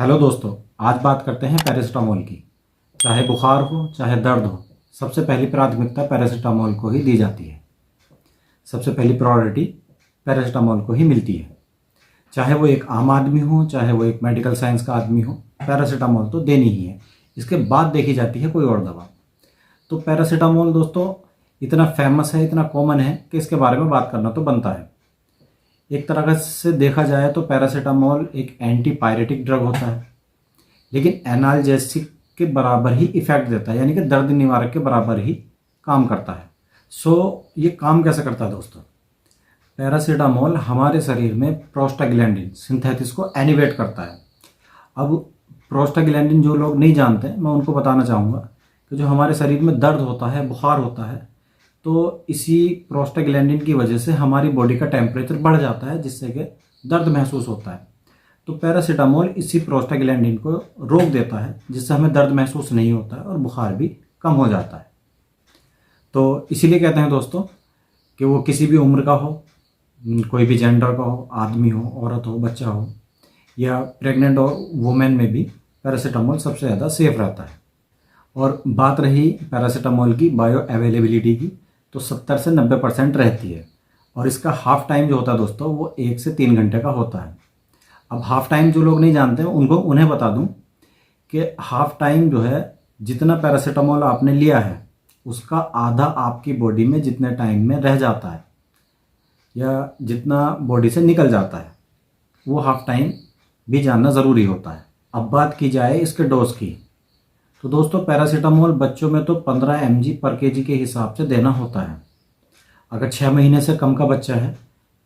Hello दोस्तों, आज बात करते हैं पैरासीटामोल की। चाहे बुखार हो चाहे दर्द हो, सबसे पहली प्राथमिकता पैरासीटामोल को ही दी जाती है। सबसे पहली प्रायोरिटी पैरासीटामोल को ही मिलती है। चाहे वो एक आम आदमी हो, चाहे वो एक मेडिकल साइंस का आदमी हो, पैरासीटामोल तो देनी ही है। इसके बाद देखी जाती है कोई और दवा। तो पैरासीटामोल दोस्तों इतना फेमस है, इतना कॉमन है कि इसके बारे में बात करना तो बनता है। एक तरह से देखा जाए तो पैरासीटामोल एक एंटीपायरेटिक ड्रग होता है, लेकिन एनाल्जेसिक के बराबर ही इफेक्ट देता है, यानी कि दर्द निवारक के बराबर ही काम करता है। ये काम कैसे करता है दोस्तों? पैरासीटामोल हमारे शरीर में प्रोस्टाग्लैंडिन सिंथेसिस को एनिवेट करता है। अब प्रोस्टाग्लैंडिन जो लोग नहीं जानते, मैं उनको बताना चाहूँगा कि जो हमारे शरीर में दर्द होता है, बुखार होता है, तो इसी प्रोस्टाग्लैंडिन की वजह से हमारी बॉडी का टेम्परेचर बढ़ जाता है, जिससे कि दर्द महसूस होता है। तो पैरासीटामोल इसी प्रोस्टाग्लैंडिन को रोक देता है, जिससे हमें दर्द महसूस नहीं होता है और बुखार भी कम हो जाता है। तो इसीलिए कहते हैं दोस्तों कि वो किसी भी उम्र का हो, कोई भी जेंडर का हो, आदमी हो, औरत हो, बच्चा हो या प्रेग्नेंट हो, वुमेन में भी पैरासीटामोल सबसे ज़्यादा सेफ रहता है। और बात रही पैरासीटामोल की बायो अवेलेबिलिटी की, तो 70 से 90% रहती है। और इसका हाफ टाइम जो होता है दोस्तों, वो 1 से 3 घंटे का होता है। अब हाफ टाइम जो लोग नहीं जानते उन्हें बता दूं कि हाफ टाइम जो है, जितना पैरासीटामोल आपने लिया है उसका आधा आपकी बॉडी में जितने टाइम में रह जाता है या जितना बॉडी से निकल जाता है, वो हाफ टाइम भी जानना ज़रूरी होता है। अब बात की जाए इसके डोज की, तो दोस्तों पैरासीटामोल बच्चों में तो 15 mg पर kg के हिसाब से देना होता है। अगर 6 महीने से कम का बच्चा है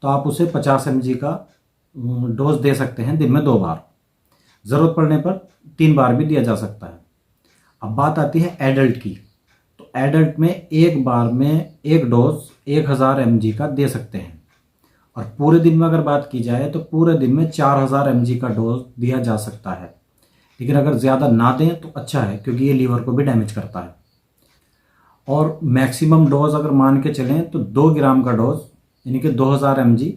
तो आप उसे 50 mg का डोज दे सकते हैं, दिन में 2 बार। ज़रूरत पड़ने पर 3 बार भी दिया जा सकता है। अब बात आती है एडल्ट की, तो एडल्ट में एक बार में एक डोज 1000 mg का दे सकते हैं। और पूरे दिन में अगर बात की जाए तो पूरे दिन में 4000 mg का डोज दिया जा सकता है। लेकिन अगर ज़्यादा ना दें तो अच्छा है, क्योंकि ये लीवर को भी डैमेज करता है। और मैक्सिमम डोज अगर मान के चलें तो 2 ग्राम का डोज यानी कि 2000 mg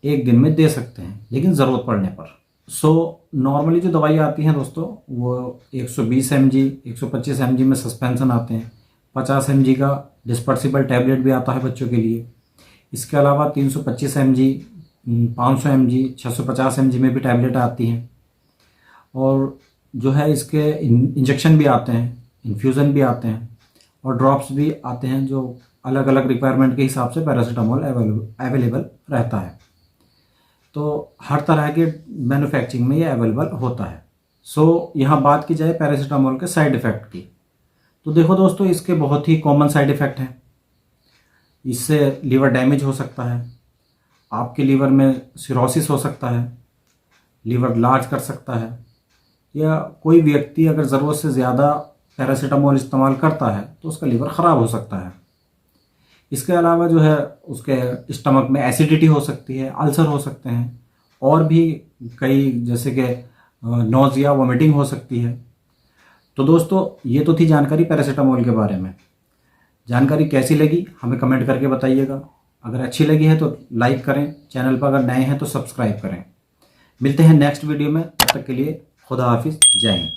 एक दिन में दे सकते हैं, लेकिन ज़रूरत पड़ने पर। नॉर्मली जो दवाई आती हैं दोस्तों, वो 120 mg 125 mg में सस्पेंशन आते हैं। 50 mg का डिस्पर्सिबल टैबलेट भी आता है बच्चों के लिए। इसके अलावा 325 mg 500 mg 650 mg में भी टैबलेट आती हैं। और जो है इसके इंजेक्शन भी आते हैं, इन्फ्यूज़न भी आते हैं और ड्रॉप्स भी आते हैं, जो अलग अलग रिक्वायरमेंट के हिसाब से पैरासीटामोल अवेलेबल रहता है। तो हर तरह के मैन्युफैक्चरिंग में ये अवेलेबल होता है। यहाँ बात की जाए पैरासीटामोल के साइड इफ़ेक्ट की, तो देखो दोस्तों इसके बहुत ही कॉमन साइड इफ़ेक्ट हैं। इससे लीवर डैमेज हो सकता है, आपके लीवर में सिरोसिस हो सकता है, लीवर लार्ज कर सकता है, या कोई व्यक्ति अगर ज़रूरत से ज़्यादा पैरासीटामोल इस्तेमाल करता है तो उसका लीवर ख़राब हो सकता है। इसके अलावा जो है उसके स्टमक में एसिडिटी हो सकती है, अल्सर हो सकते हैं, और भी कई जैसे कि नोज़िया, वोमिटिंग हो सकती है। तो दोस्तों ये तो थी जानकारी पैरासीटामोल के बारे में। जानकारी कैसी लगी हमें कमेंट करके बताइएगा। अगर अच्छी लगी है तो लाइक करें, चैनल पर अगर नए हैं तो सब्सक्राइब करें। मिलते हैं नेक्स्ट वीडियो में, तब तक के लिए खुदा हाफिज़, जय हिंद।